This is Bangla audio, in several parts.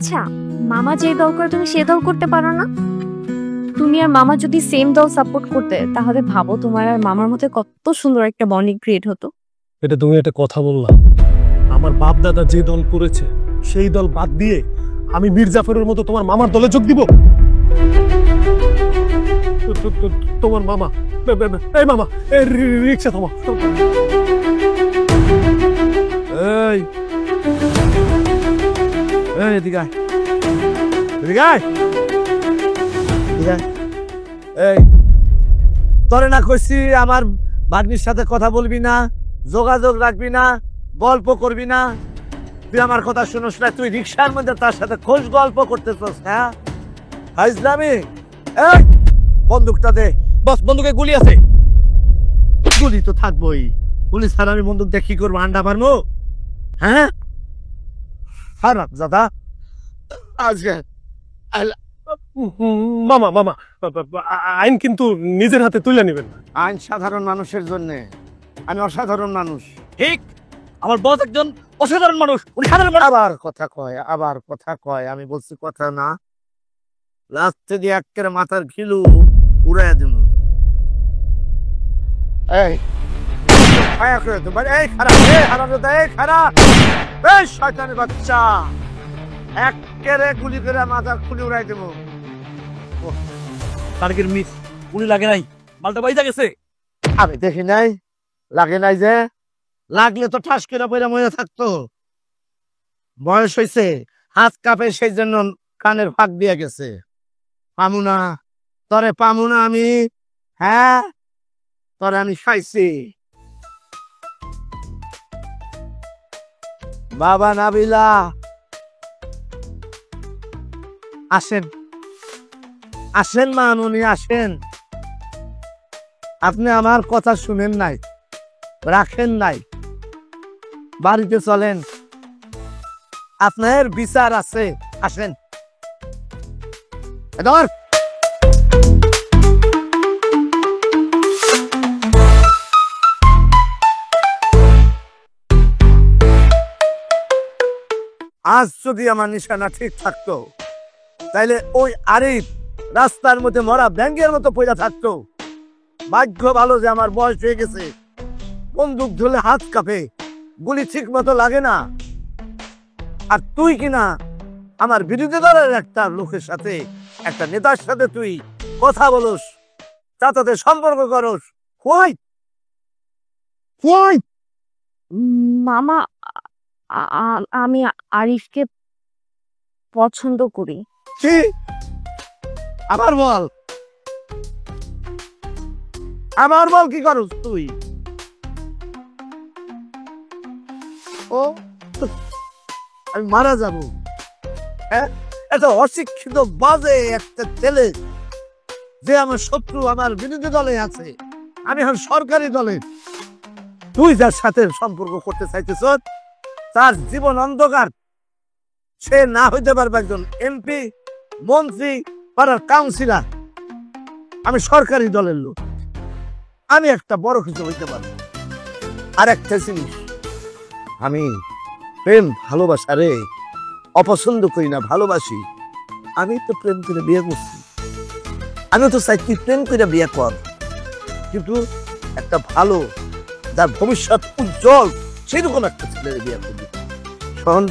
আচ্ছা, মামা যে দল করে তুমি সে দল করতে পারো না? তুমি আর মামা যদি সেম দল সাপোর্ট করতে তাহলে ভাবো তোমার আর মামার মধ্যে কত সুন্দর একটা বন্ডিং ক্রিয়েট হতো। এটা তুমি একটা কথা বললা। আমার বাপ দাদা যে দল করেছে সেই দল বাদ দিয়ে আমি মীর জাফরের মতো তোমার মামার দলে যোগ দিব? তোমার মামা, এই মামা, এই রিক্সা থামাও। এই এদিকে আয়, এদিকে আয়, এদিকে আয়। এই তোরে না কইছি আমার ভাগ্নির সাথে কথা বলবি না, যোগাযোগ রাখবি না, গল্প করবি না? তুই আমার কথা শুনোস না, তুই রিক্সার মধ্যে তার সাথে খোঁজ গল্প করতেছস। হ্যাঁ হাইজলামি। এই বন্দুকটা দে। বস, বন্দুকে গুলি আছে। গুলি তো থাকবোই, পুলিশ ছাড়া আমি বন্দুক দিয়ে কি করবো? আন্ডা মারবো? হ্যাঁ খারাপ দাদা। আজকে মামা মামা আইন কিন্তু নিজের হাতে তুলে নেবেন। আইন সাধারণ মানুষের জন্য, আমি অসাধারণ মানুষ। ঠিক, আমার বস একজন অসাধারণ মানুষ, উনি সাধারণ মানুষ। আবার কথা কয়, আবার কথা কয়। আমি বলছি কথা না, লাস্টে দিয়ে একের মাথার ঘিলু উড়াই দিল। এই খায়া করে তো ভাই, এই খারাপ, এই হারামজাদা, এই খারাপ, এই শয়তানের বাচ্চা, একেরে গুলি করে মাথা খুলে উড়াই দেব। টার্গেট মিস, উনি লাগে নাই, মালটা বাইজা গেছে। আমি দেখি নাই, লাগে নাই যে, লাগলে তো ঠাস করে পয়রা মরে থাকতো। বয়স হয়েছে, হাত কাঁপে, সেই জন্য কানের ফাঁক দিয়ে গেছে। পামুনা তরে, পামুনা আমি। হ্যাঁ তরে আমি খাইছি। বাবা নাবিলা, আসেন আসেন মামুনি, আসেন। আপনি আমার কথা শুনেন নাই, রাখেন নাই, বাড়িতে চলেন, আপনার বিচার আছে। আসেন। ধর। আজ যদি আমার নিশানা ঠিক থাকতো তাইলে ওই আরিফ রাস্তার মধ্যে মরা ব্যাঙ্গের মতো পয়সা থাকতো। ভাগ্য ভালো যে আমার বয়স হয়ে গেছে, বন্দুক ধরলে হাত কাঁপে, গুলি ঠিক মতো লাগে না। আর তুই কিনা আমার বিরোধী দলের একটা লোকের সাথে, একটা নেতার সাথে তুই কথা বলস, তাতে সম্পর্ক করস। মামা, আমি আরিফকে পছন্দ করি। কি? আবার বল, আবার বল, কি করস তুই? ও, আমি মারা যাব। হ্যাঁ, এত অশিক্ষিত বাজে একটা ছেলে যে আমার শত্রু, আমার বিরোধী দলে আছে, আমি এখন সরকারি দলে। তুই যার সাথে সম্পর্ক করতে চাইতেছ তার জীবন অন্ধকার। সে না হইতে পারবে একজন এমপি, মন্ত্রী, পাড়ার কাউন্সিলর। আমি সরকারি দলের লোক, আমি একটা বড় কিছু হইতে পারবো। আর একটা জিনিস, আমি প্রেম ভালোবাসা রে অপছন্দ করি না, ভালোবাসি। আমি তো প্রেম করে বিয়ে করছি, আমি তো চাই তুই প্রেম করে বিয়ে কর, কিন্তু একটা ভালো, যার ভবিষ্যৎ উজ্জ্বল, সেরকম একটা ছেলের বিয়ে করবি। শোন,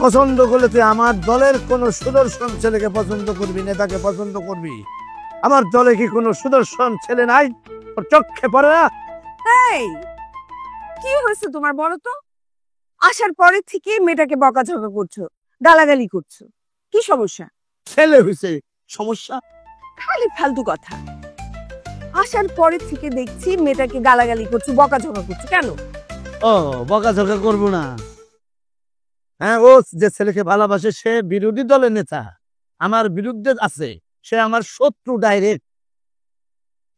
পছন্দ করলে তুই আমার দলের কোন সুদর্শন ছেলেকে পছন্দ করবি, নেতাকে পছন্দ করবি। আমার দলে কি কোনো সুদর্শন ছেলে নাই? ওর চোখে পড়ে না? এই কি হয়েছে তোমার, বলো তো? আসার পরে থেকে মেয়েটাকে বকাঝকা করছো, গালাগালি করছো, কি সমস্যা? ছেলে হয়েছে সমস্যা? খালি ফালতু কথা। আসার পরে থেকে দেখছি মেয়েটাকে গালাগালি করছো, বকাঝকা করছো, কেন? ও, বকাঝকা করবো না? হ্যাঁ, ও যে ছেলেকে ভালোবাসে সে বিরোধী দলের নেতা, আমার বিরুদ্ধে আছে, সে আমার শত্রু ডাইরেক্ট,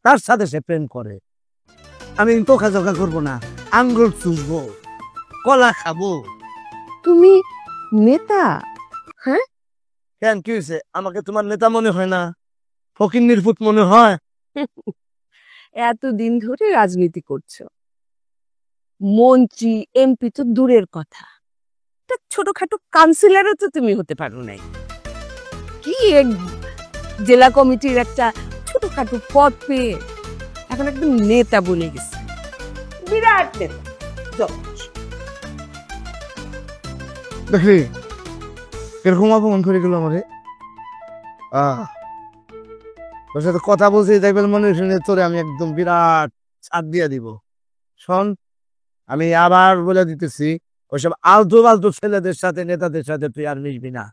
তার সাথে সে প্রেম করে। আমি বকাঝকা করবো না, আঙ্গুল চুষবো, কলা খাবো। তুমি নেতা? হ্যাঁ, কেন, কি হয়েছে? আমাকে তোমার নেতা মনে হয় না? ফকির নির্পুত মনে হয়? এতদিন ধরে রাজনীতি করছো, মন্ত্রী এমপি তো দূরের কথা, একটা ছোটখাটো কাউন্সিলরও তো তুমি হতে পারো নাই। কি এক জেলা কমিটির একটা ছোটখাটো পদ পেয়ে এখন একদম নেতা বনে গেছে, বিরাট নেতা। যাও। দেখলি কিরকম অপমান করে গেল আমারে। তোর সাথে কথা বলছি দেখবেন মনে শুনে তোরে আমি একদম বিরাট ছাদ দিয়ে দিব। শোন, আমি আবার বলে দিতেছি, ওইসব আলতু ফালতু ছেলেদের সাথে নেতাদের সাথে তুই আর মিশবি না।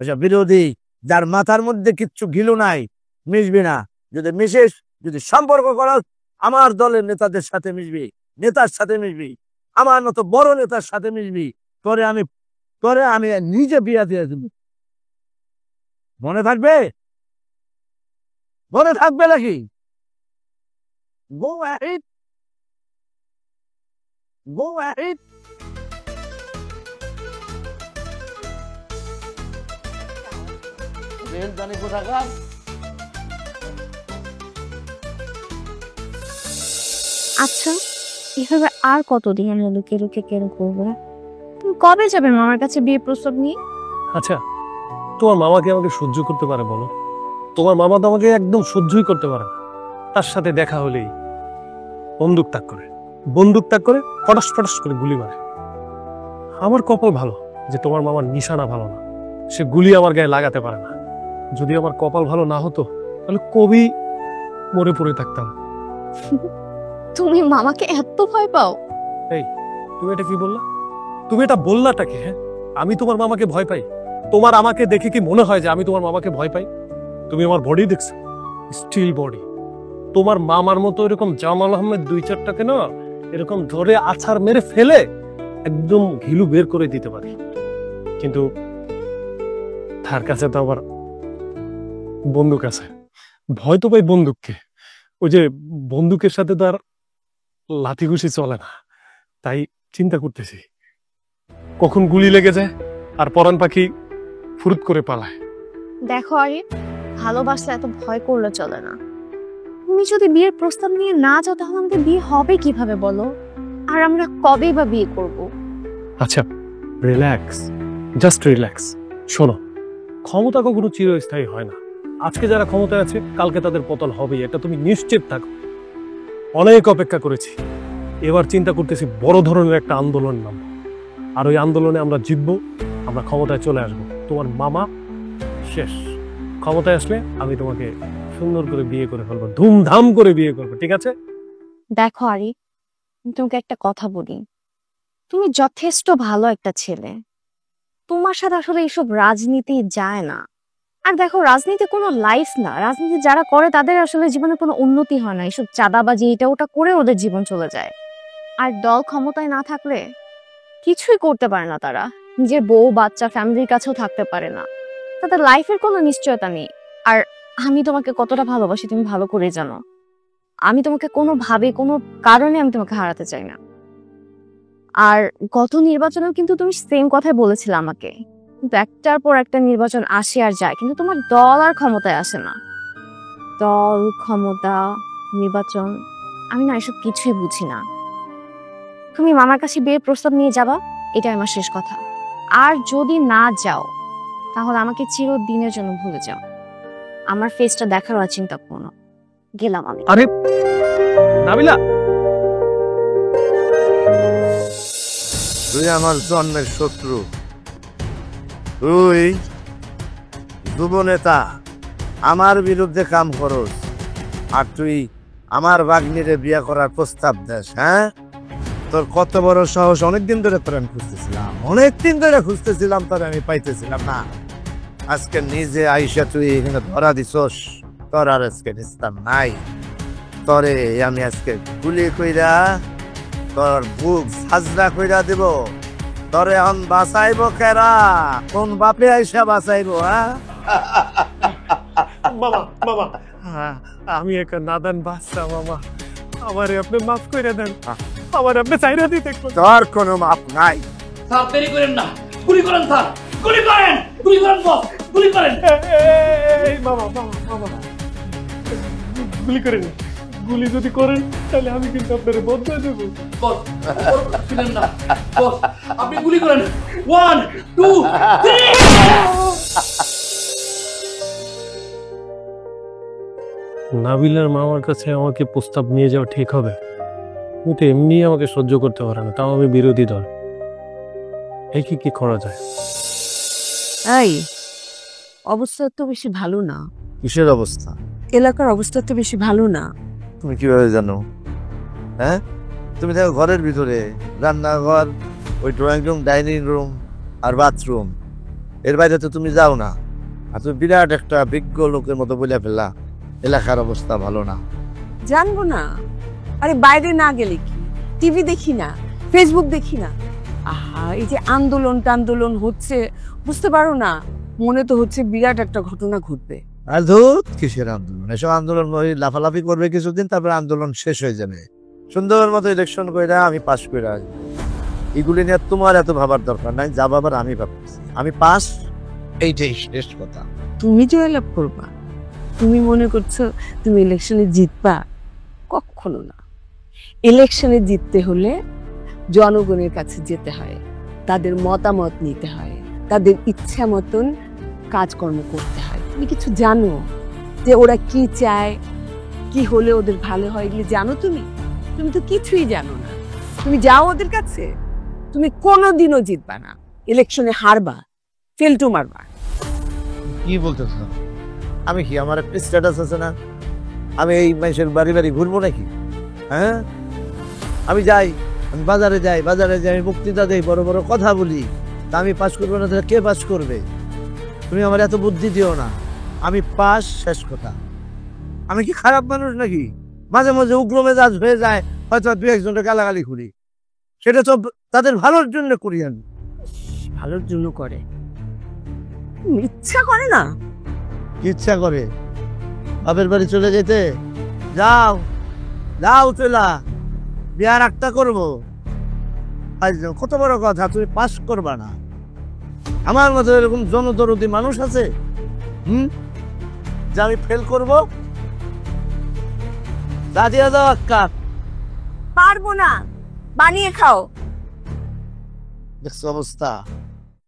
ওইসব বিরোধী, যার মাথার মধ্যে কিচ্ছু ঘিলু নাই, মিশবি না। যদি মিশিস, যদি সম্পর্ক করাস, আমার দলের নেতাদের সাথে মিশবি, নেতার সাথে মিশবি, আমার মতো বড় নেতার সাথে মিশবি। তোরে আমি নিজে বিয়া দিয়ে দেব। মনে থাকবে? মনে থাকবে নাকি? Go ahead. Go ahead. জানি কোথাকার। আচ্ছা, এভাবে আর কতদিন আমরা লুকিয়ে লুকিয়ে কেন করবো? তুমি কবে যাবে মামার কাছে বিয়ের প্রস্তাব নিয়ে? আচ্ছা, তোমার মামাকে আমাকে সহ্য করতে পারে বলো? তোমার মামা তো আমাকে একদম সহ্যই করতে পারে না। তার সাথে দেখা হলেই বন্দুক তাক করে ফটাস ফটাস করে গুলি মারে। আমার কপাল ভালো যে তোমার মামার নিশানা ভালো না, সে গুলি আমার গায়ে লাগাতে পারে না। যদি আমার কপাল ভালো না হতো তাহলে কবি মরে পড়ে থাকতাম। তুমি মামাকে এত ভয় পাও? তুমি এটা কি বললা? তুমি এটা বললাটা কি? হ্যাঁ, আমি তোমার মামাকে ভয় পাই? তোমার আমাকে দেখে কি মনে হয় যে আমি তোমার মামাকে ভয় পাই? তুমি আমার বডি দেখছো, স্টিল বডি। তোমার মামার মতো এরকম জামাল আহমেদ 2-4টাকে না এরকম ধরে আছাড় মেরে ফেলে একদম ঘিলু বের করে দিতে পারে। কিন্তু তার কাছে তো আবার বন্দুক আছে। ভয় তো পাই বন্দুককে। ওই যে বন্দুকের সাথে তো আর লাঠি ঘুষি চলে না। তাই চিন্তা করতেছি কখন গুলি লেগে যায় আর পরাণ পাখি ফুরুত করে পালায়। দেখো আরে, ভালোবাসলে এত ভয় করলে চলে না। তুমি যদি বিয়ের প্রস্তাব নিয়ে না যাও তাহলে আমাদের বিয়ে হবে কিভাবে বলো? আর আমরা কবেই বা বিয়ে করব? আচ্ছা, রিল্যাক্স, জাস্ট রিল্যাক্স। শোনো, ক্ষমতা কখনো চিরস্থায়ী হয় না। আজকে যারা ক্ষমতায় আছে কালকে তাদের পতন হবেই, এটা তুমি নিশ্চিত থাকো। অনেক অপেক্ষা করেছি, এবার চিন্তা করতেছি বড় ধরনের একটা আন্দোলন নাম। আর ওই আন্দোলনে আমরা জিতবো, আমরা ক্ষমতায় চলে আসব। তোমার মামা শেষ। ক্ষমতায় আসলে আমি তোমাকে সুন্দর করে বিয়ে করে ফেলবো, ধুমধাম করে বিয়ে করবো, ঠিক আছে? দেখো আরি, আমি তোমাকে একটা কথা বলি, তুমি যথেষ্ট ভালো একটা ছেলে। তোমার সাথে আসলে এইসব রাজনীতি যায় না। আর দেখো, রাজনীতি কোনো লাইফ না। রাজনীতি যারা করে তাদের আসলে জীবনে কোনো উন্নতি হয় না। এইসব চাঁদাবাজি এটা ওটা করে ওদের জীবন চলে যায়। আর দল ক্ষমতায় না থাকলে কিছুই করতে পারে না তারা। নিজের বউ বাচ্চা ফ্যামিলির কাছেও থাকতে পারে না। তাদের লাইফের কোনো নিশ্চয়তা নেই। আর আমি তোমাকে কতটা ভালোবাসি তুমি ভালো করে জানো। আমি তোমাকে কোনোভাবে কোনো কারণে আমি তোমাকে হারাতে চাই না। আর গত নির্বাচনেও কিন্তু তুমি সেম কথাই বলেছিলে আমাকে। কিন্তু একটার পর একটা নির্বাচন আসে আর যায়, কিন্তু তোমার দল আর ক্ষমতায় আসে না। দল, ক্ষমতা, নির্বাচন, আমি না এসব কিছুই বুঝি না। তুমি মামার কাছে বিয়ের প্রস্তাব নিয়ে যাবা, এটাই আমার শেষ কথা। আর যদি না যাও তাহলে আমাকে চিরদিনের জন্য ভুলে যাও। আমার ফেসটা দেখার আর চিন্তা করো না। গেলাম আমি। আরে নাবিলা, তুই আমার জন্মের শত্রু। তুই যুব নেতা, আমার বিরুদ্ধে কাম করস, আর তুই আমার ভাগ্নিরে বিয়ে করার প্রস্তাব দেস। হ্যাঁ, তোর কত বড় সাহস! অনেকদিন ধরে তোর আমি খুঁজতেছিলাম, তোর আমি পাইতেছিলাম না। আজকে নিজে আইসা তুই এখানে ধরা দিছস। তোর আর আজকে নিস্তার নাই। তরে আমি আজকে গুলি কইরা তোর বুক সাজরা কইরা দিব। তরে এখন বাঁচাইব কেরা? কোন বাপে আইসা বাঁচাইব? হ্যাঁ মামা মামা, আমি এক নাদান বাচ্চা মামা, আমারে আপনি মাফ করে দেন। আমার আপনি চাইরা দিতে। তোর কোনো মাপ নাই। স্যার দেরি করেন না, গুলি করেন স্যার, গুলি করেন, গুলি করেন বস, গুলি করেন। এই মামা মামা মামা, গুলি করেন, গুলি যদি করেন তাহলে আমি কিন্তু আপনার বদলা দেবো। বস শুনেন না বস, আপনি গুলি করেন। 1 2 3। নাবিলার মামার কাছে আমাকে প্রস্তাব নিয়ে যাওয়া ঠিক হবে? কিন্তু এমনি আমাকে সহ্য করতে পারে না, তাও আমি বিরোধী দল। এই কি করা যায়? এই অবস্থা তো বেশি ভালো না, কিসের অবস্থা? এলাকার অবস্থা তো বেশি ভালো না। তুমি কিভাবে জানো? হ্যাঁ, তুমি দেখো ঘরের ভিতরে রান্নাঘর, ওই ড্রয়িং রুম, ডাইনিং রুম আর বাথরুম, এর বাইরে তো তুমি যাও না। আর তুমি বিরাট একটা বিজ্ঞ লোকের মতো বলে ফেললা এলাকার অবস্থা ভালো না। জানবো না? আরে বাইরে না গেলে কি, টিভি দেখি না, ফেসবুক দেখি না? আহা, এই যে আন্দোলন হচ্ছে, বুঝতে পারো না? মনে তো হচ্ছে বিরাট একটা ঘটনা ঘটবে। আর ধুত, কিসের আন্দোলন? এসব আন্দোলন ওই লাফালাফি করবে কিছুদিন, তারপরে আন্দোলন শেষ হয়ে যাবে। সুন্দর মতো ইলেকশন করে আমি পাস করে আসবো। এগুলি নিয়ে তোমার এত ভাবার দরকার নাই, যা ভাবার আমি ভাবতেছি। আমি পাস, এইটাই শেষ কথা। তুমি জয়লাভ করবা? তুমি মনে করছো তুমি ইলেকশনে জিতবা? কখনো না। ইলেকশনে জিততে হলে জনগণের কাছে যেতে হয়, তাদের মতামত নিতে হয়, তাদের ইচ্ছা মতন কাজকর্ম করতে হয়। তুমি কিছু জানো যে ওরা কি চায়, কি হলে ওদের ভালো হয়, এগুলো জানো তুমি? তুমি তো কিছুই জানো না। তুমি যাও ওদের কাছে, তুমি কোনোদিনও জিতবা না, ইলেকশনে হারবা, ফেলটু মারবা। কি বলতেছ? আমি কি, আমার একটা স্ট্যাটাস আছে না? আমি এই মানুষের বাড়ি বাড়ি ঘুরবো নাকি? হ্যাঁ, আমি যাই, আমি বাজারে যাই, আমি বক্তৃতা দেই, বড় বড় কথা বলি। তা আমি পাস করবো না, তাহলে কে পাস করবে? তুমি আমার এত বুদ্ধি দিও না। আমি পাস, শেষ কথা। আমি কি খারাপ মানুষ নাকি? মাঝে মাঝে উগ্র মেজাজ হয়ে যায়, হয়তো দু একজনকে গালাগালি করি, সেটা তো তাদের ভালোর জন্য করি আমি। ভালোর জন্য করে, ইচ্ছা করে না? ইচ্ছা করে বাপের বাড়ি চলে যেতে? যাও যাও, চলা বিয়ার একটা করবো। কত বড় কথা, তুমি পাস করবা না? আমার মতো এরকম জনদরদি মানুষ আছে যে আমি ফেল করবো? যা দিয়ে দাও একটা। পারবো না, বানিয়ে খাও। দেখছো অবস্থা?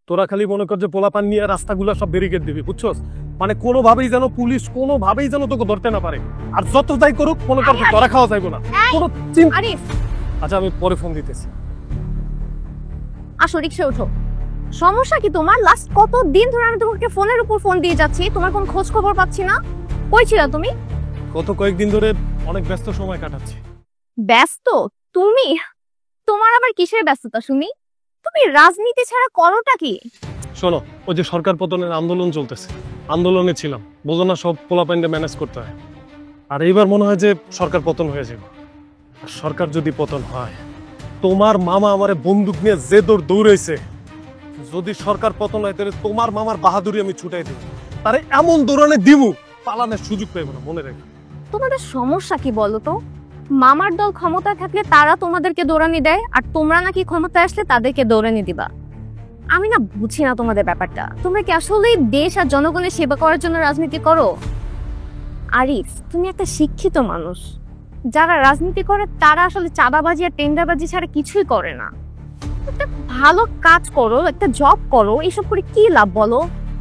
তোরা খালি মনে কর যে পোলাপান নিয়ে রাস্তাগুলো সব ব্যারিকেড দিবি, বুঝছস? মানে কোনোভাবেই যেন পুলিশ কোনোভাবেই যেন তোকে ধরতে না পারে। আর যত যাই করুক মনে কর ধরা খাওয়া যাইবো না। কোনো আরিফ, আচ্ছা, আমি পরে ফোন দিতেছি। আসো রিক্সায় ওঠো। সমস্যা কি তোমার? লাস্ট কত দিন ধরে আমি তোমাকে ফোনের উপর ফোন দিয়ে যাচ্ছি, তোমার কোনো খোঁজ খবর পাচ্ছি না। কই ছিলা তুমি? গত কয়েকদিন ধরে অনেক ব্যস্ত সময় কাটাচ্ছি। ব্যস্ত? তুমি? তোমার আবার কিসের ব্যস্ততা শুনি? তুমি রাজনীতি ছাড়া করোটা কি? শোনো, ওই যে সরকার পতনের আন্দোলন চলতেছে, আন্দোলনে ছিলাম, বোঝো না, সব পোলাপাইন্ডে ম্যানেজ করতে হয়। আর এইবার মনে হয় যে সরকার পতন হয়ে যাবে। আর সরকার যদি পতন হয়, তোমার মামা আমারে বন্দুক নিয়ে যে দৌড়াইছে, যদি সরকার পতন হয় তাহলে তোমার মামার বাহাদুরি আমি ছুটাই দিব। তারে এমন দৌড়ানে দিমু, পালানোর সুযোগ পাইব না, মনে রেখো। তোমাদের সমস্যা কি বলো তো? মামার দল ক্ষমতায় থাকলে তারা তোমাদেরকে দৌড়ানি দেয়, আর তোমরা নাকি ক্ষমতায় আসলে তাদেরকে দৌড়ানি দিবা। আমি না বুঝি না তোমাদের ব্যাপারটা। তোমরা কি আসলে দেশ আর জনগণের সেবা করার জন্য রাজনীতি করো? আরিফ, তুমি একটা শিক্ষিত মানুষ। যারা রাজনীতি করে তারা আসলে চাঁদাবাজি আর টেন্ডারবাজি ছাড়া কিছুই করে না। একটা ভালো কাজ করো, একটা জব করো, এসব করে কি লাভ বলো?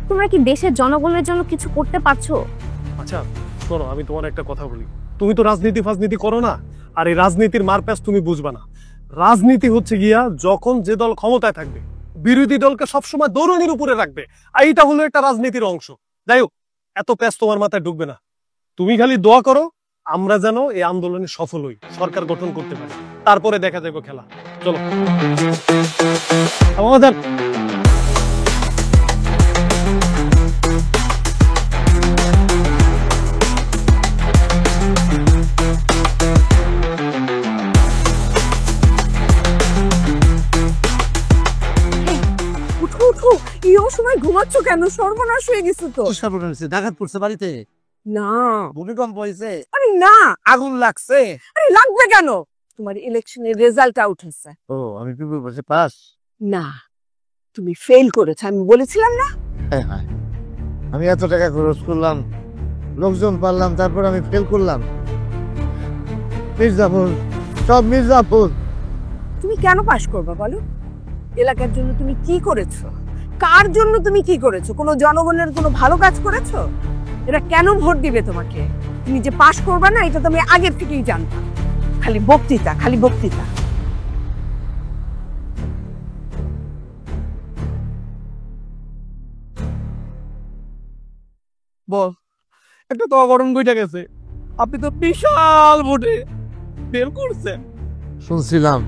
তোমরা কি দেশের জনগণের জন্য কিছু করতে পারছো? আচ্ছা শোনো, আমি তোমার একটা কথা বলি। তুমি তো রাজনীতি করো না, আর এই রাজনীতির মারপ্যাচ তুমি বুঝবা না। রাজনীতি হচ্ছে গিয়া যখন যে দল ক্ষমতায় থাকবে বিরোধী দলকে সবসময় দৌড়নির উপরে রাখবে, আর এটা হলো একটা রাজনীতির অংশ। যাই হোক, এত প্যাচ তোমার মাথায় ঢুকবে না। তুমি খালি দোয়া করো আমরা যেন এই আন্দোলনে সফল হই, সরকার গঠন করতে পারি, তারপরে দেখা যাবে খেলা। চলো আমাদের উঠো উঠো, এই সময় ঘুমাচ্ছ কেন? সর্বনাশ হয়ে গেছে তো। ডাকাত পড়ছে বাড়িতে, না, ভূমিকম্প হয়েছে, আরে না, আগুন লাগছে। আরে লাগবে কেন? তোমার ইলেকশনের রেজাল্ট আউট হয়েছে। ও, আমি পিপল বলছি পাস। না, তুমি ফেল করেছো, আমি বলেছিলাম না? আমি এত টাকা খরচ করলাম, লোকজন পারলাম, তারপর আমি ফেল করলাম। মির্জাফর, সব মির্জাফর। তুমি কেন পাশ করবে বলো? এলাকার জন্য তুমি কি করেছো? কার জন্য তুমি কি করেছো? কোনো জনগণের কোনো ভালো কাজ করেছো? এরা কেন ভোট দিবে তোমাকে? তুমি যে পাশ করবে না এটা তুমি আগের থেকেই জানতা। খালি বক্তৃতা, খালি বক্তৃতা। বস, একটা তো অঘটন ঘটে গেছে। আপনি তো বিশাল ভোটে ফেল করছেন। শুনছিলাম,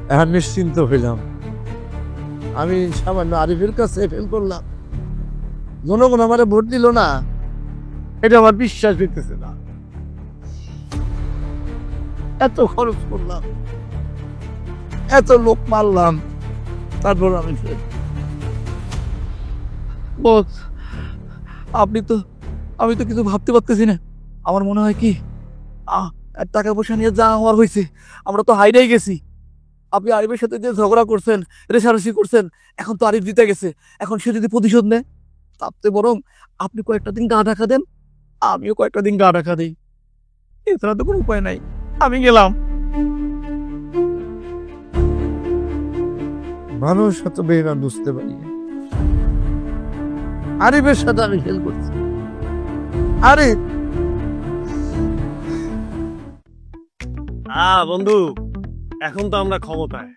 এখন নিশ্চিন্ত হইলাম। আমি সামান্য আরিফের কাছে ফেল করলাম, জনগণ আমারে ভোট দিল না, এটা আমার বিশ্বাস হইতেছে না। এত খরচ করলাম, এত লোক মারলাম, তারপর আমি ফেল। বস, আমি তো কিছু ভাবতে পারতেছি না। আমার মনে হয় কি, আর টাকা পয়সা নিয়ে যা হওয়ার হয়েছে, আমরা তো হাইরাই গেছি। আপনি আরিফের সাথে যে ঝগড়া করছেন, রেশারেশি করছেন, এখন তো আরিফ জিতে গেছে। এখন সে যদি প্রতিশোধ নেয়, তাতে বরং আপনি কয়েকটা দিন গা ঢাকা দেন, আমিও কয়েকটা দিন গা ঢাকা দিই। এছাড়া তো কোনো উপায় নাই। আমি গেলাম। মানুষ এত বেড়া বুঝতে পারি, আরিফের সাথে আমি ফেল করছি। আরে বন্ধু, এখন তো আমরা ক্ষমতায়,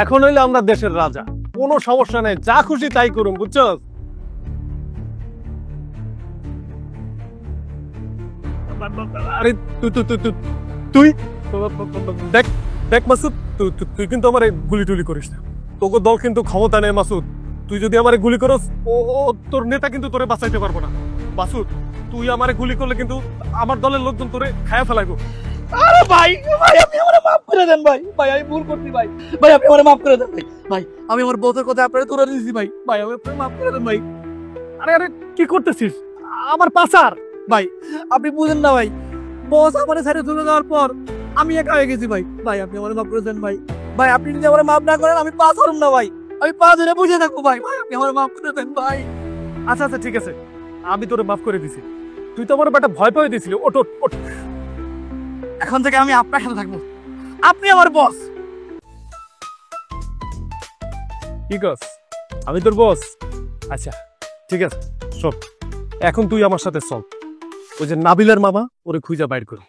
এখন হইলে আমরা দেশের রাজা, কোনো সমস্যা নেই, যা খুশি তাই করুন, বুঝছো? আরে তুই তুই তুই তুই- তুই দেখ দেখ মাসুদ, তুই কিন্তু আমার গুলি টুলি করিস না। তোকে দল কিন্তু ক্ষমতা নেই মাসুদ। তুই যদি আমারে গুলি করস, ও তোর নেতা কিন্তু তোরে বাঁচাইতে পারবো না। মাসুদ, তুই আমারে গুলি করলে কিন্তু আমার দলের লোকজন তোরে খায়া ফেলাইবো। আরে ভাই, আপনি আমারে মাফ করে দেন ভাই। আমি ভুল করছি ভাই। আপনি আমারে মাফ করে দেন ভাই। আমি আমার বসের কথা আপনারে তুলে দিয়েছি ভাই। আমি আপনারে মাফ করে দেন ভাই। আরে আরে কি করতেছিস? আমার পাচার। ভাই, আপনি বুঝেন না ভাই। বস আমারে ছেড়ে চলে যাওয়ার পর আমি একা হয়ে গেছি ভাই। আপনি আমারে মাফ করে দেন ভাই। আপনি যদি আমারে মাফ না করেন, আমি পাস হলাম না ভাই। আমি পা ধরে বুঝে থাকবো ভাই। আপনি আমারে মাফ করে দেন ভাই। আচ্ছা আচ্ছা ঠিক আছে, আমি তোরে মাফ করে দিছি। তুই তো আমার বেটা ভয় পেয়ে দিছিলি। ওঠ ওঠ ওঠ। এখন থেকে আমি আপনার সাথে থাকবো। আপনি আমার বস। কি কস? আমি তোর বস? আচ্ছা ঠিক আছে, শোন, এখন তুই আমার সাথে চল। ওই যে নাবিলার মামা, ওরে খুঁজা বাইর করি।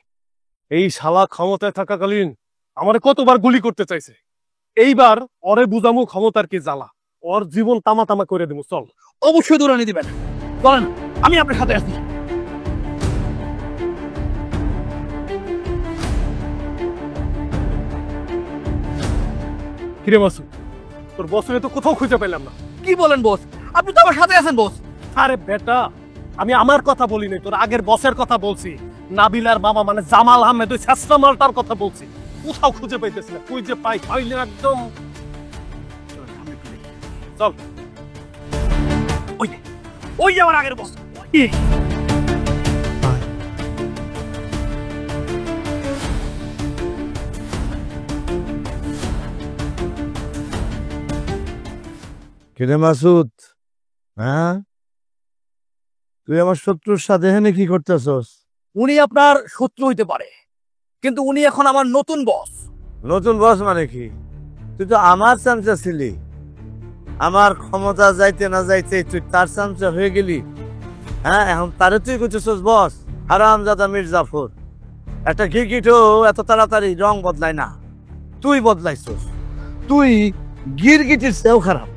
এই শালা ক্ষমতায় থাকাকালীন আমারে কতবার গুলি করতে চাইছে। এইবার ওরে বুঝামু ক্ষমতার কি জ্বালা। ওর জীবন তামা তামা করে দেবো, চল। অবশ্যই দৌড়ানি দিবেন। বলেন, আমি আপনার সাথে আছি। কিরে মাসুদ, তোর বসরে তো কোথাও খুঁজে পেলাম না। কি বলেন বস? আপনি তো আমার সাথে আছেন বস। আরে বেটা, আমি আমার কথা বলিনি, তোর আগের বসের কথা বলছি। নাবিলার মামা মানে জামাল আহমেদ, ওই ছেঁচড়া মালটার কথা বলছি। কোথাও খুঁজে পাইতেছি না, তুই যে পাইলে একদম। চল। ওই যে আমার আগের বস। কিরে মাসুদ, হ্যাঁ, তুই আমার শত্রুর সাথে এখানে কি করতেছস? উনি আপনার শত্রু হইতে পারে, কিন্তু উনি এখন আমার নতুন বস। নতুন বস মানে কি? তুই তো আমার চামচা ছিলি, আমার ক্ষমতা যাইতে না যাইতে তুই তার চামচা হয়ে গেলি। হ্যাঁ, এখন তারে তুই করতেছস বস? হারামজাদা মির্জাফর, একটা গিরগিটও এত তাড়াতাড়ি রং বদলায় না, তুই বদলাইছস। তুই গিরগিটির চেয়েও খারাপ।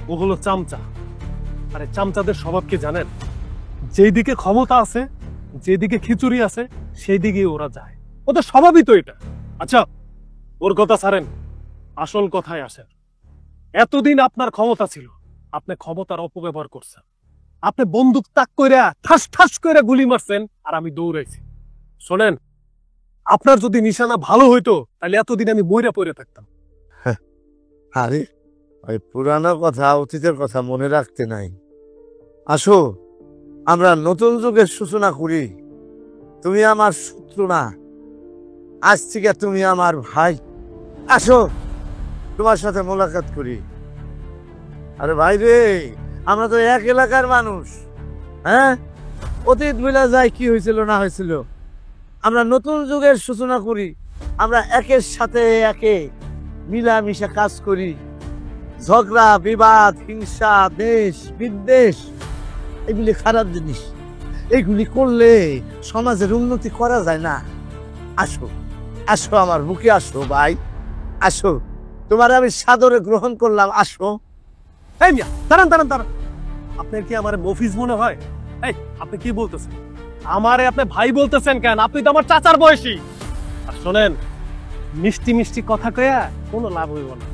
ও হলো চামচা। আরে চামচাদের স্বভাব কি জানেন? যেদিকে ক্ষমতা আছে, যেদিকে খিচুড়ি আছে, সেই দিকে ওরা যায়। ওদের স্বভাবই তো এটা। আচ্ছা, ওর কথা ছাড়েন, আসল কথায় আসেন। এতদিন আপনার ক্ষমতা ছিল, আপনি ক্ষমতার অপব্যবহার করছেন। আপনি বন্দুক তাক কইরা ঠাস ঠাস কইরা গুলি মারছেন, আর আমি দৌড়াইছি। শোনেন, আপনার যদি নিশানা ভালো হইতো, তাহলে এতদিন আমি মইরা পড়ে থাকতাম। আরে ওই পুরানো কথা, অতীতের কথা মনে রাখতে নাই। আসো, আমরা নতুন যুগের সূচনা করি। তুমি আমার শত্রু না, আজ থেকে তুমি আমার ভাই। আসো, তোমার সাথে মোলাকাত করি। আরে ভাই রে, আমরা তো এক এলাকার মানুষ। হ্যাঁ, অতীত ভুলা যায় কি হয়েছিল না হয়েছিল। আমরা নতুন যুগের সূচনা করি। আমরা একের সাথে একে মিলামিশা কাজ করি। ঝগড়া বিবাদ হিংসা দেশ বিদ্বেষ এগুলি খারাপ জিনিস। এগুলি করলে সমাজের উন্নতি করা যায় না। আসো আসো আমার বুকে আসো ভাই, আসো, তোমার আমি সাদরে গ্রহণ করলাম, আসো। এই মিয়া দাঁড়ান দাঁড়ান দাঁড়ান, আপনার কি আমার মফিজ মনে হয়? এই আপনি কি বলতেছেন? আমারে আপনি ভাই বলতেছেন কেন? আপনি তো আমার চাচার বয়সী। আর শোনেন, মিষ্টি মিষ্টি কথা কয়া কোনো লাভ হইব না।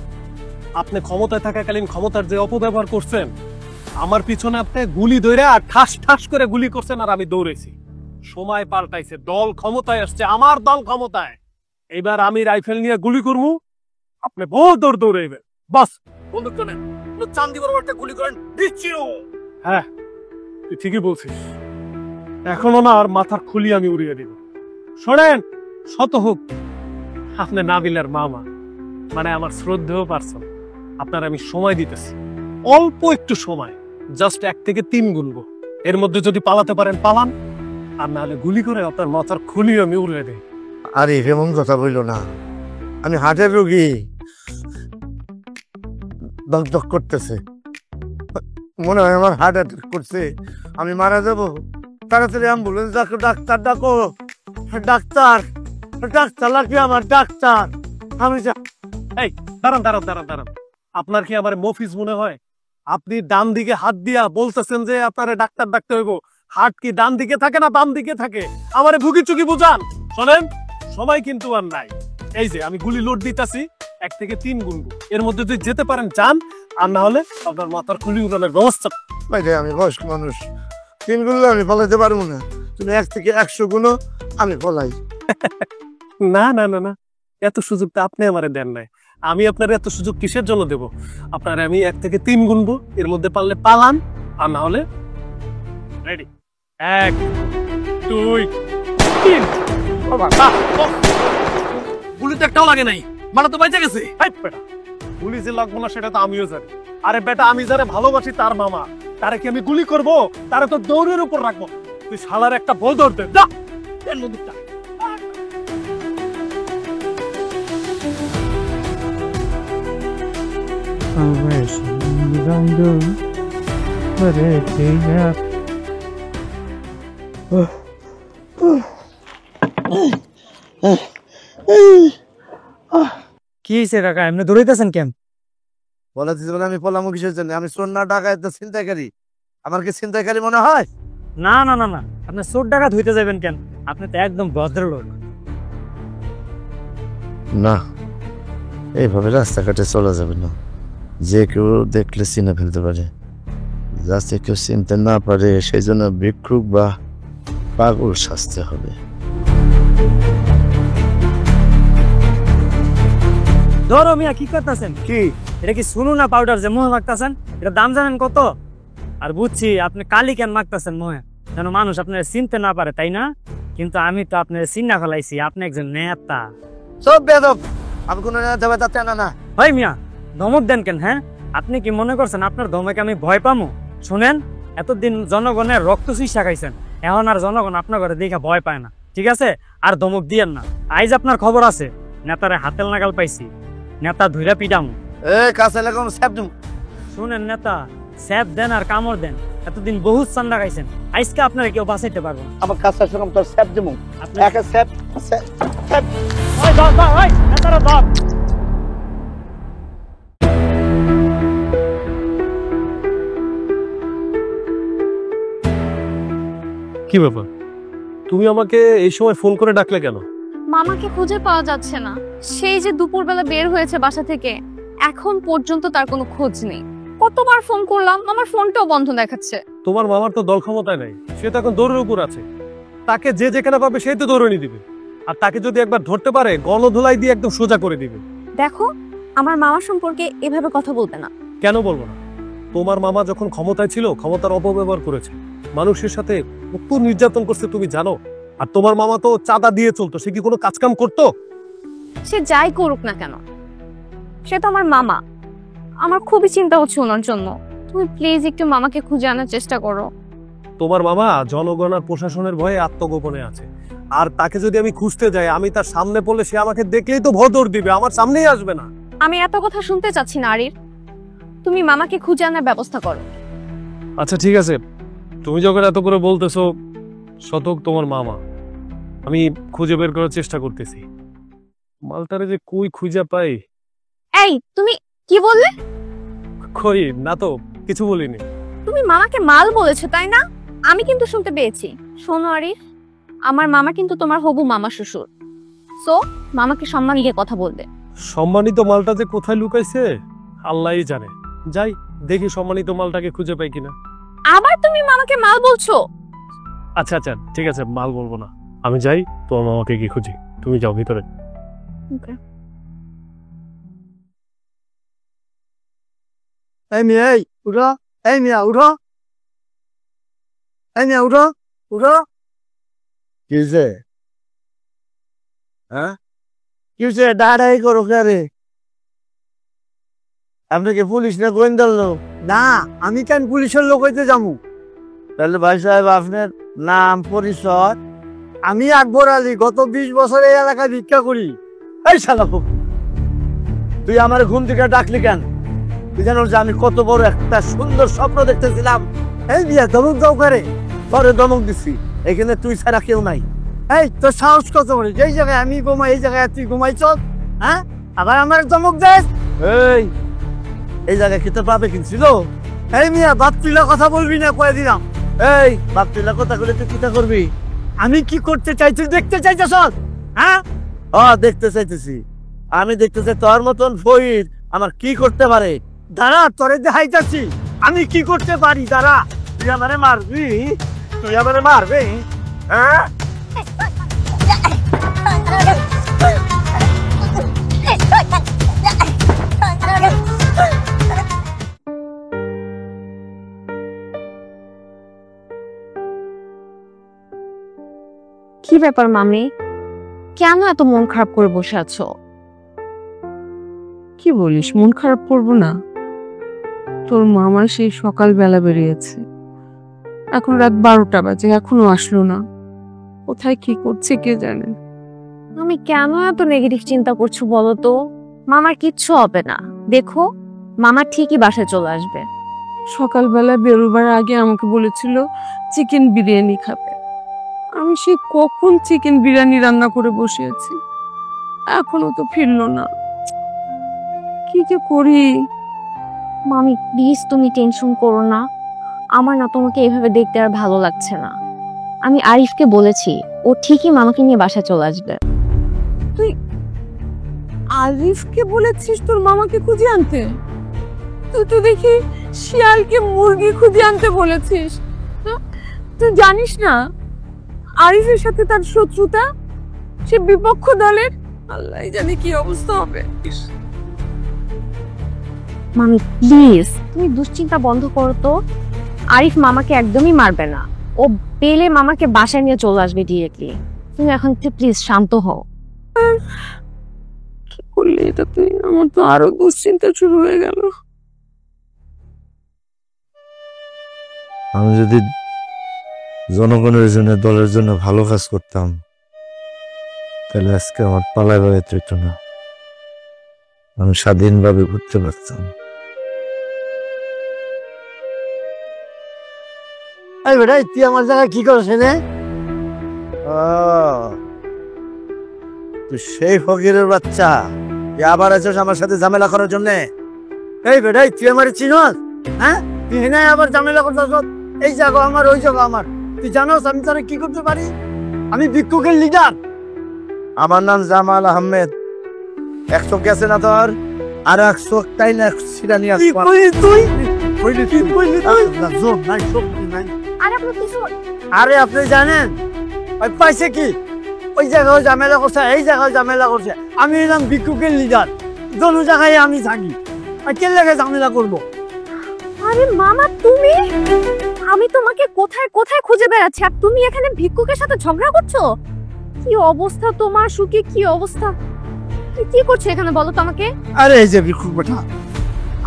আপনি ক্ষমতায় থাকাকালীন ক্ষমতার যে অপব্যবহার করছেন, আমার পিছনে আপনি গুলি ধরে আর ঠাস ঠাস করে গুলি করছেন আর আমি দৌড়েছি। সময় পাল্টাইছে, দল ক্ষমতায় আসছে, আমার দল ক্ষমতায়। এবার আমি রাইফেল নিয়ে গুলি করবো, আপনি বহু দৌড় দৌড়াইবেন। বাস বন্দুক তো নেন, চান্দি বরাবর একটা গুলি করেন দিচ্ছি। হ্যাঁ তুই ঠিকই বলছিস, এখনো না আর মাথার খুলি আমি উড়িয়ে দিব। শোনেন, শত হোক আপনি নাবিলার মামা, মানে আমার শ্রদ্ধেয় পারসন। আপনার আমি সময় দিতেছি, অল্প একটু সময়, জাস্ট 1 থেকে 3 গুনবো। এর মধ্যে যদি পালাতে পারেন পালান, আর নাহলে গুলি করে আপনার মাথার খুলি আমি উড়িয়ে দিই। আরে এমন কথা বললো না, আমি হার্টের রোগী, দগদগ করতেছে, মনে হয় আমার হার্ট অ্যাটাক করছে, আমি মারা যাব। তাড়াতাড়ি অ্যাম্বুলেন্স ডাকো, ডাক্তার ডাকো, ডাক্তার, ডাক্তার লাগবে আমার, ডাক্তার। আমি এই দাঁড়ান দাঁড়ান দাঁড়ান দাঁড়ান, আপনার কি আমার মফিজ মনে হয়? আপনি ডান দিকে হাত দিয়া বলতেছেন যে আপনার ডাক্তার ডাকতে হইব। হাত কি ডান দিকে থাকে না বাম দিকে থাকে? আমারে ভুগি চুকি বুঝান। শোনেন, সময় কিন্তু আর নাই। এই যে আমি গুলি লোড দিতেছি, 1 থেকে 3 গুনবো। এর মধ্যে যদি যেতে পারেন যান, আর না হলে আপনার মাথার খুলি উড়ানোর ব্যবস্থা। ভাইরে, আমি বয়স্ক মানুষ, 3 গুলো আমি ফলাইতে পারবো না। তুমি 1 থেকে 100 গুণো, আমি ফলাই। না না না না, এত সুযোগ তো আপনি আমারে দেন নাই। আমি আপনার এত সুযোগ কিসের জন্য দেব? আপনার আমি 1 থেকে 3 গুনবো, এর মধ্যে পারলে পালান, আর না হলে রেডি। 1 2 3। গুলি তো একটাও লাগে নাই, মারা তো বাইচে গেছে। বেটা, গুলি যে লাগবো না সেটা তো আমিও জানি। আরে বেটা, আমি যারে ভালোবাসি তার মামা, তারে কি আমি গুলি করব? তারে তো দৌড়ের উপর রাখবো। তুই শালার একটা বল ধরতে যা। দেন বন্দুকটা। কি হয়েছে কাকা, এমনি দৌড়াইতেছেন কেন? বলা দিতে আমি পলামো কিসের জন্য? আমি চোর না ডাকাত না ছিনতাইকারী? আমার কি ছিনতাইকারী মনে হয়? না না না না, আপনি চোর ডাকাত হইতে যাবেন কেন? আপনি তো একদম ভদ্রলোক। না, এইভাবে রাস্তাঘাটে চলা যাবে না। যে কেউ দেখলে চিনে ফেলতে পারে। যাতে কেউ চিনতে না পারে সেই জন্য ভিক্ষুক বা পাগল সাজতে হবে। ধরো মিয়া, কি করতেছেন? কি এটা কি শুনুন না পাউডার যে মুহে মাখতেছেন? এটা দাম জানেন কত? আর বুঝছি আপনি কালি কেন মাখতেছেন মুহে, যেন মানুষ আপনার চিনতে না পারে, তাই না? কিন্তু আমি তো আপনার চিন্না ফেলাইছি, আপনি একজন নেতা। সব বেদব, আমি কোনো নেতা যাতে না না। হয় মিয়া, ধমক দেন কেন? হ্যাঁ, আপনি কি মনে করছেন আপনার ধমকে আমি ভয় পামু? শুনেন, এতদিন জনগণের রক্ত শিক্ষা খাইছেন, এখন আর জনগণ আপনার ঘরে দেখে ভয় পায় না, ঠিক আছে? আর ধমক দিয়েন না। আইজ আপনার খবর আছে, নেতারে হাতেল নাগাল পাইছি, নেতা ধুইরা পিটামু। এ কাছে লাগাম স্যাপ দিম। শুনেন নেতা, স্যাপ দেন আর কামড় দেন, এতদিন বহুত চান্দা খাইছেন, আজকে আপনারা কেউ বাঁচাইতে পারবো না। আমার কাছে লাগাম তোর স্যাপ দিম। আপনি একা স্যাপ স্যাপ। ওই ধর ধর, ওই নেতারা ধর। কি ব্যাপার, তুমি আমাকে এই সময় ফোন করে ডাকলে কেন? মামাকে খুঁজে পাওয়া যাচ্ছে না। সেই যে দুপুরবেলা বের হয়েছে বাসা থেকে, এখন পর্যন্ত তার কোনো খোঁজ নেই। কতবার ফোন করলাম, আমার ফোনটাও বন্ধ দেখাচ্ছে। তোমার মামার তো দল ক্ষমতায় নাই, সে তো এখন দৌড়ের উপর আছে। তাকে যে যেখানে পাবে সেই তো দৌড়ে দিবে। আর তাকে যদি একবার ধরতে পারে, গণধোলাই দিয়ে একদম সোজা করে দিবে। দেখো, আমার মামা সম্পর্কে এভাবে কথা বলতে না। কেন বলবো না? তোমার মামা যখন ক্ষমতায় ছিল, ক্ষমতার অপব্যবহার করেছে, মানুষের সাথে কত নির্যাতন করছে তুমি জানো? আর তোমার মামা তো চাঁদা দিয়ে চলতো, সে কি কোনো কাজকাম করতো? সে যাই করুক না কেন, সে তো আমার মামা। আমার খুবই চিন্তা হচ্ছে ওনার জন্য। তুমি প্লিজ একটু মামাকে খুঁজে আনার চেষ্টা করো। তোমার মামা জনগণ আর প্রশাসনের ভয়ে আত্মগোপনে আছে। আর তাকে যদি আমি খুঁজতে যাই, আমি তার সামনে পড়লে সে আমাকে দেখলেই তো ভদর দিবে, আমার সামনেই আসবে না। আমি এত কথা শুনতে চাচ্ছি না আরিফ, তুমি মামাকে খুঁজে আনার ব্যবস্থা করো। আচ্ছা ঠিক আছে, তুমি যখন এত করে বলতেছো, শতক তোমার মামা, আমি খুঁজে বের করার চেষ্টা করতেছি। মালটারে যে কই খুঁজে পাই। এই তুমি কি বললে? কই না তো, কিছু বলিনি। তুমি মামাকে মাল বলেছো তাই না? আমি কিন্তু শুনতে পেয়েছি। শোনো আরিফ, আমার মামা কিন্তু তোমার হবু মামা শ্বশুর, সো মামাকে সম্মান দিয়ে কথা বলবে। সম্মানিত মালটা যে কোথায় লুকাইছে আল্লাহই জানে। যাই দেখি সম্মানিত মালটাকে খুঁজে পাই কিনা। আবার তুমি মামাকে মাল বলছো? আচ্ছা আচ্ছা ঠিক আছে, মাল বলবো না। আমি যাই, তোমার মামাকে কি খুঁজি, তুমি যাও ভিতরে। এই মেয়ে, এই উঠো, এই মেয়ে উঠো, এই মেয়ে উঠো, উঠো। কি হয়েছে? হ্যাঁ কি হয়েছে? ডাড়াই করো কে? আপনি কি পুলিশ না গোয়েন্দার লোক? না, আমি কেন পুলিশের লোক হইতে যাবো? তাহলে ভাই সাহেব আপনার নাম পরিচয়? আমি আকবর আলী, গত 20 বছর এই এলাকায় ভিক্ষা করি। এই শালা তুই আমার ঘুম থেকে ডাকলি কেন? তুই জানো যে আমি কত বড় একটা সুন্দর স্বপ্ন দেখতেছিলাম? এই বিয়া ধমক দাও করে, পরে ধমক দিচ্ছি। এখানে তুই ছাড়া কেউ নাই। এই তোর সাহস কত বড়? যেই জায়গায় আমি ঘুমাই এই জায়গায় তুই ঘুমাইছ, হ্যাঁ? আবার আমার ধমক দেয়? এই জায়গায় কি তোর বাপে কিনছিল? এই মিয়া বাপ তুইলা কথা বলবি না, কয়ে দিলাম। এই বাপ তুইলা কথা বলে তুই কিটা করবি? আমি কি করতে চাই তুই দেখতে চাইতেছ? হ্যাঁ দেখতে চাইতেছি। আমি দেখতে চাই তোর মতন ফকির আমার কি করতে পারে। দাঁড়া, তোরে দেখাইতেছি আমি কি করতে পারি। দাঁড়া, তুই আমারে মারবি? তুই আমারে মারবি? হ্যাঁ কি ব্যাপার মামি, কেন এত মন খারাপ করে বসে আছো? কি বলিস, মন খারাপ করবো না? তোর মামা সেই সকালবেলা বেরিয়েছে, এখন রাত 12টা বাজে, এখনো আসলো না। কোথায় কি করছে কে জানে। আমি কেন এত নেগেটিভ চিন্তা করছো বলো তো? মামার কিচ্ছু হবে না, দেখো মামা ঠিকই বাসায় চলে আসবে। সকালবেলা বেরোবার আগে আমাকে বলেছিল চিকেন বিরিয়ানি খাবে। আমি সে কখন চিকেন বিরিয়ানি রান্না করে বসে আছি, এখনো তো ফিরলো না। কি যে করি। মামি প্লিজ তুমি টেনশন করো না, আমার না তোমাকে এইভাবে দেখতে আর ভালো লাগছে না। আমি আরিফকে বলেছি, ও ঠিকই মামাকে নিয়ে বাসায় চলে আসবে। আরিফকে বলেছিস তোর মামাকে খুঁজে আনতে? তুই তো দেখি শিয়ালকে মুরগি খুঁজে আনতে বলেছিস। হ্যাঁ? তুই জানিস না আরিফের সাথে তার শত্রুতা, সে বিপক্ষ দলের। আল্লাহ জানে কি অবস্থা হবে। মামি প্লিজ তুমি দুশ্চিন্তা বন্ধ করো তো। আরিফ মামাকে একদমই মারবে না, ও পেলে মামাকে বাসায় নিয়ে চলে আসবে ডিরেক্টলি। তুমি এখন একটু প্লিজ শান্ত হও। কি করলি এটা তুই? আমার তো আরো দুশ্চিন্তা শুরু হয়ে গেল। আমি যদি জনগণের জন্য, দলের জন্য ভালো কাজ করতাম, তাহলে আজকে আমার পালায় বেড়াইতে হইতো না, আমি স্বাধীনভাবে ঘুরতে পারতাম। এই বেটা, তুই আমার জায়গায় কি করছ রে? তুই সেই ফকিরের বাচ্চা, তুই আবার আছিস আমার সাথে ঝামেলা করার জন্য? এই বেটা, তুই আমার চিনস? হ্যাঁ, তুই না আবার ঝামেলা করতেছ? এই জায়গা আমার, ওই জায়গা আমার। তুই জানোস আমি তোরে কি করতে পারি? আমি ভিক্ষুকের লিডার। আমার নাম জামাল আহমেদ। 1 চোখ গেছে না তোর? আর 1 চোখ তাই না সিরা নিয়ে আসবো। আরে আপনি জানেন ওই পাইছে কি? ওই জায়গায় ঝামেলা করছে, এই জায়গায় ঝামেলা করছে। আমি এলাম ভিক্ষুকের লিডার, দোনো জায়গায় আমি থাকি। কে লাগে ঝামেলা করবো? আরে মামা তুমি, আমি তোমাকে কোথায় কোথায় খুঁজে বেড়াচ্ছি, আর তুমি এখানে ভিক্ষুকের সাথে ঝগড়া করছো? কি অবস্থা তোমার সুখে, কি অবস্থা? তুই কি করছো এখানে বলো তো আমাকে? আরে এই যে ভিক্ষুক বেটা,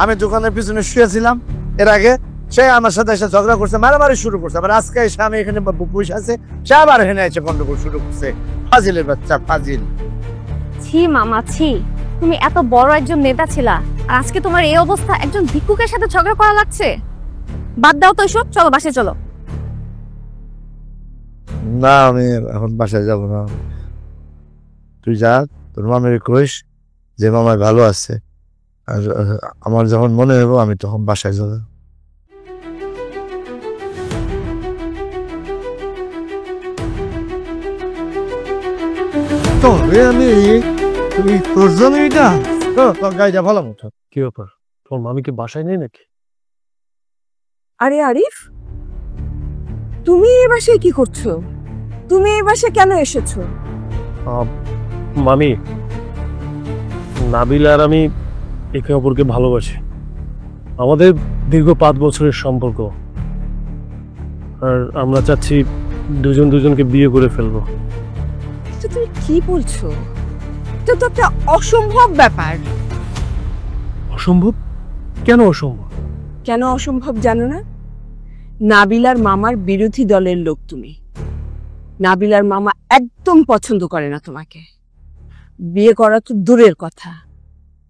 আমি দোকানের পিছনে শুয়েছিলাম, এর আগে সে আমার সাথে এসে ঝগড়া করছে, মারামারি শুরু করছে। আবার আজকে এসে আমি এখানে বসে আছে, সে আবার এখানে এসে গন্ডগোল শুরু করছে। ফাজিলের বাচ্চা, ফাজিল। ছি মামা ছি, তুমি এত বড় একজন নেতা ছিলা আর আজকে তোমার এই অবস্থা, একজন ভিক্ষুকের সাথে ঝগড়া করা লাগছে। বাদ দাও তো এসব, চলো বাসায় চলো। না, আমি এখন বাসায় যাব না। তুই যা, তোর মামের কইস যে মামাই ভালো আছে, আর আমার যখন মনে হইব আমি তখন বাসায় যাব। তুমি তোর জন্য এটা তোর গাড়িটা ভালো মতো। কি ব্যাপার, তোমার মামিকে বাসায় নেই নাকি? আরে আরিফ, তুমি এই বাসায় কি করছো? তুমি এই বাসায় কেন এসেছো? মামি, নাবিল আর আমি একে অপরকে ভালোবাসি। আমাদের দীর্ঘ 5 বছরের সম্পর্ক, আর আমরা চাচ্ছি দুজন দুজনকে বিয়ে করে ফেলবো। তো তুমি কি বলছো? এটা তো একটা অসম্ভব ব্যাপার। অসম্ভব? কেন অসম্ভব? কেন অসম্ভব জানো না? নাবিলার মামার বিরোধী দলের লোক তুমি। নাবিলার মামা একদম পছন্দ করে না তোমাকে। বিয়ে করা তো দূরের কথা,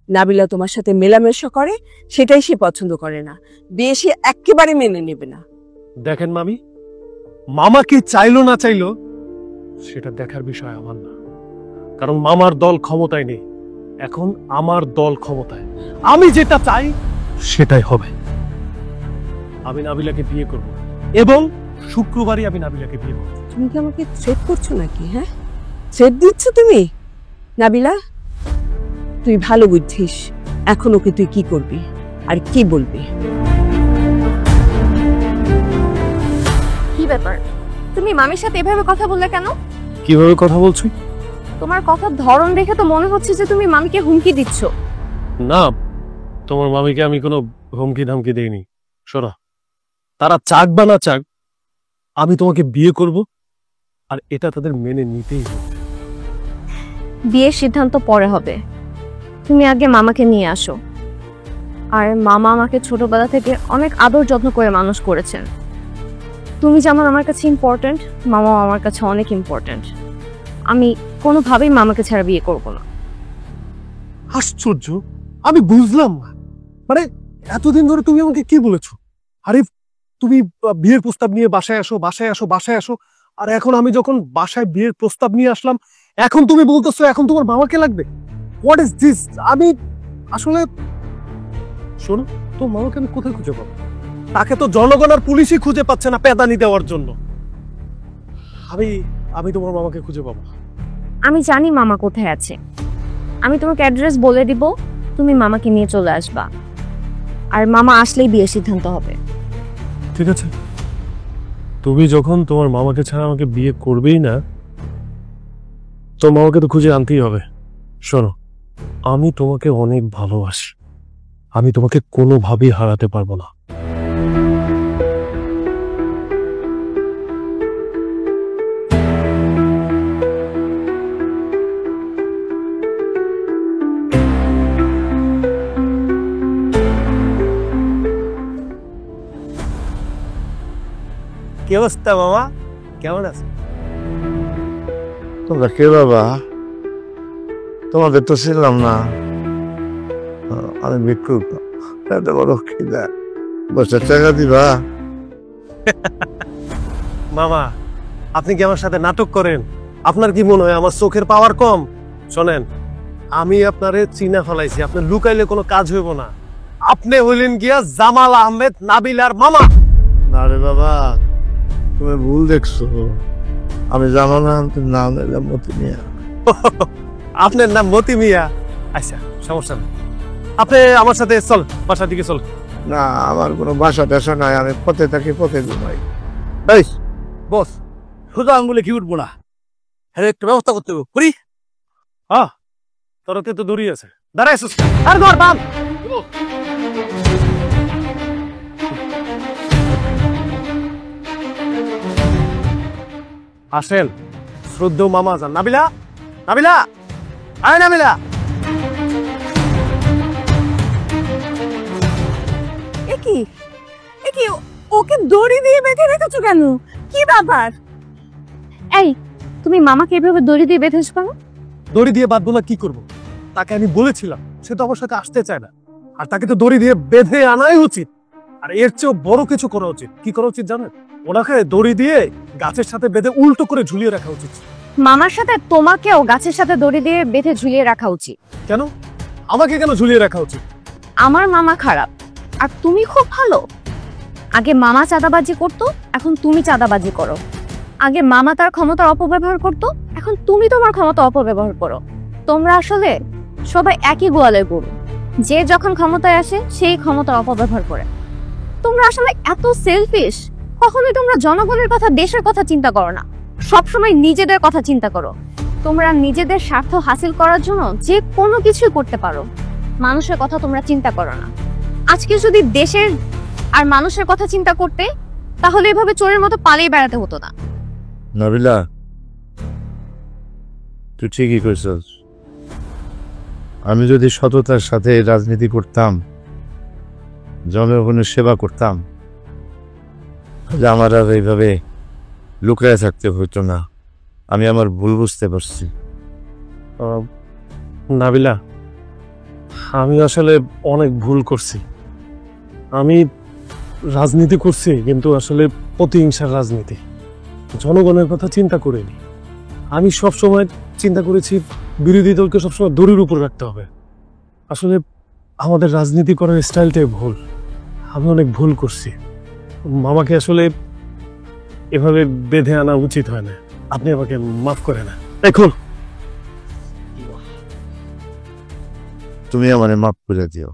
নাবিলা তোমার সাথে মেলামেশা করে সেটাই সে পছন্দ করে না। বিয়ে সে একেবারে মেনে নেবে না। দেখেন মামি, মামা কি চাইলো না চাইলো সেটা দেখার বিষয় আমার না, কারণ মামার দল ক্ষমতায় নেই। এখন আমার দল ক্ষমতায়, আমি যেটা চাই সেটাই হবে। আমি নাবিলাকে বিয়ে করব এবং শুক্রবারই আমি নাবিলাকে বিয়ে করব। তুমি কি আমাকে থ্রেট করছো নাকি? হ্যাঁ, থ্রেট দিচ্ছ তুমি? নাবিলা, তুই ভালো বুঝছিস এখন ওকে তুই কি করবি আর কি বলবি। কি ব্যাপার, তুমি মামির সাথে এভাবে কথা বললে কেন? কিভাবে কথা বলছি? তোমার কথার ধরন দেখে তো মনে হচ্ছে যে তুমি মামিকে হুমকি দিচ্ছ। না, তোমার মামিকে আমি কোনো হুমকি ধামকি দেইনি। শোনা, তারা চাক বা না চাক, আমি তোমাকে বিয়ে করব, আর এটা তাদের মেনে নিতেই হবে। বিয়ের সিদ্ধান্ত পরে হবে, তুমি আগে মামাকে নিয়ে আসো। আর মামা আমাকে ছোটবেলা থেকে অনেক আদর যত্ন করে মানুষ করেছেন। তুমি যেমন আমার কাছে ইম্পর্ট্যান্ট, মামাও আমার কাছে অনেক ইম্পর্ট্যান্ট। আমি কোনোভাবেই মামাকে ছাড়া বিয়ে করব না। আশ্চর্য, আমি বুঝলাম না। মানে এতদিন ধরে তুমি আমাকে কি বলেছো? আরে তুমি বিয়ের প্রস্তাব নিয়ে বাসায় আসো, বাসায় আসো, বাসায় আসো, আর এখন আমি যখন বাসায় বিয়ের প্রস্তাব নিয়ে আসলাম, এখন তুমি বলতেছো এখন তোমার মামাকে লাগবে। What is this? আমি আসলে, শোনো, তো মামাকে আমি কোথায় খুঁজে পাবো? তাকে তো জনগণ আর পুলিশই খুঁজে পাচ্ছে না পেদানি দেওয়ার জন্য। আমি তোমার মামাকে খুঁজে পাবো। আমি জানি মামা কোথায় আছে। আমি তোমাকে অ্যাড্রেস বলে দিব, তুমি মামাকে নিয়ে চলে আসবা। আর মামা আসলেই বিয়ের সিদ্ধান্ত হবে। ঠিক আছে, তুমি যখন তোমার মামাকে ছাড়া আমাকে বিয়ে করবেই না, তো মামাকে তো খুঁজে আনতেই হবে। শোনো, আমি তোমাকে অনেক ভালোবাসি, আমি তোমাকে কোনোভাবেই হারাতে পারবো না। কি অবস্থা মামা, কেমন আছে? তোমরা কে বাবা? তোমাদের তো ছিলাম না। আমি ভিক্ষুক, এত বড় খিদা, বসে টাকা দিবা? মামা, আপনি কি আমার সাথে নাটক করেন? আপনার কি মনে হয় আমার চোখের পাওয়ার কম? শোনেন, আমি আপনারে চিনা ফেলাইছি, আপনি লুকাইলে কোনো কাজ হইব না। আপনি হইলেন গিয়া জামাল আহমেদ নাবিলার মামা। না রে বাবা, তুমি ভুল দেখছো। আমি জানো না, নাম নিলাম মতি মিয়া। আপনার নাম মতি মিয়া? আচ্ছা, সমস্যা নেই, আপনি আমার সাথে চল, বাসার দিকে চল। না, আমার কোনো বাসা টাসা নাই, আমি পথে থাকি, পথে ঘুমাই। এই বস, সোজা আঙ্গুলে কি উঠবো না, হ্যাঁ একটা ব্যবস্থা করতে হবে। করি তোরতে তো দড়ি আছে, দাঁড়াইছিস আর ধর বাম। আসেন শ্রদ্ধেয় মামা যান। নাবিলা, নাবিলা, আয় নাবিলা। এ কি, এ কি ওকে দড়ি দিয়ে বেঁধে রেখেছো কেন? কি ব্যাপার? এই, তুমি মামাকে এভাবে দড়ি দিয়ে বেঁধেছো কেন? দড়ি দিয়ে বাঁধবো না কি করব? তাকে আমি বলেছিলাম, সে তো আমার সাথে আসতে চায় না। আর তাকে তো দড়ি দিয়ে বেঁধে আনাই উচিত। আর এর চেয়েও বড় কিছু করা উচিত। কি করা উচিত জানেন? ওনাকে দড়ি দিয়ে গাছের সাথে বেঁধে উল্টো করে ঝুলিয়ে রাখা উচিত। মামার সাথে তোমাকেও গাছের সাথে দড়ি দিয়ে বেঁধে ঝুলিয়ে রাখা উচিত। কেন? আমাকে কেন ঝুলিয়ে রাখা উচিত? আমার মামা খারাপ আর তুমি খুব ভালো। আগে মামা চাঁদাবাজি করতো, এখন তুমি চাঁদাবাজি করো। আগে মামা তার ক্ষমতার অপব্যবহার করতো, এখন তুমি তোমার ক্ষমতা অপব্যবহার করো। তোমরা আসলে সবাই একই গোয়ালের গরু। যে যখন ক্ষমতায় আসে সেই ক্ষমতার অপব্যবহার করে। তোমরা আসলে এত সেলফিশ। কখনোই তোমরা জনগণের কথা, দেশের কথা চিন্তা করো না। সবসময় নিজেদের কথা চিন্তা করো। তোমরা নিজেদের স্বার্থ হাসিল করার জন্য যে কোনো কিছুই করতে পারো। মানুষের কথা তোমরা চিন্তা করো না। আজকে যদি দেশের আর মানুষের কথা চিন্তা করতে, তাহলে এভাবে চোরের মতো পালিয়ে বেড়াতে হতো না। নাবিলা, তুই ঠিকই কইছস। আমি যদি সততার সাথে রাজনীতি করতাম, জনগণের সেবা করতাম, তাহলে আমার আর এইভাবে লুকায় থাকতে হতো না। আমি আমার ভুল বুঝতে পারছি। নাবিলা, আমি আসলে অনেক ভুল করছি। আমি রাজনীতি করছি, কিন্তু আসলে প্রতিহিংসার রাজনীতি। জনগণের কথা চিন্তা করিনি। আমি সবসময় চিন্তা করেছি বিরোধী দলকে সবসময় দড়ির উপর রাখতে হবে। আসলে আমাদের রাজনীতি করার স্টাইলটাই ভুল। আমি অনেক ভুল করছি। মামাকে আসলে এভাবে বেঁধে আনা উচিত হয় না। আপনি আমাকে মাফ করে না। এখন তুমি আমারে মাফ করে দিও।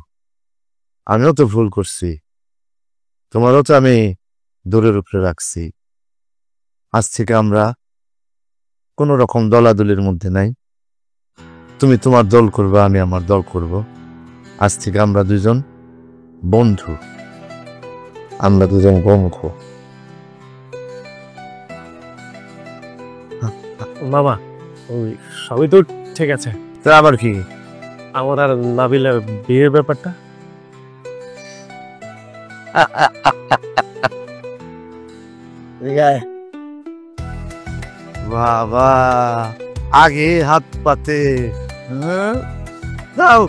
আমিও তো ভুল করছি, তোমারও তো আমি দূরের উপরে রাখছি। আজ থেকে আমরা কোন রকম দলাদলির মধ্যে নাই। তুমি তোমার দল করবে, আমি আমার দল করব। আজ থেকে আমরা দুজন বন্ধু, আমরা দুজন বন্ধু। মামা, ওই সবই তো ঠিক আছে। তা আবার কি? আমার আর নাবিলার বিয়ের ব্যাপারটা? বাবা, আগে হাত পাতে। হ্যাঁ, দাও।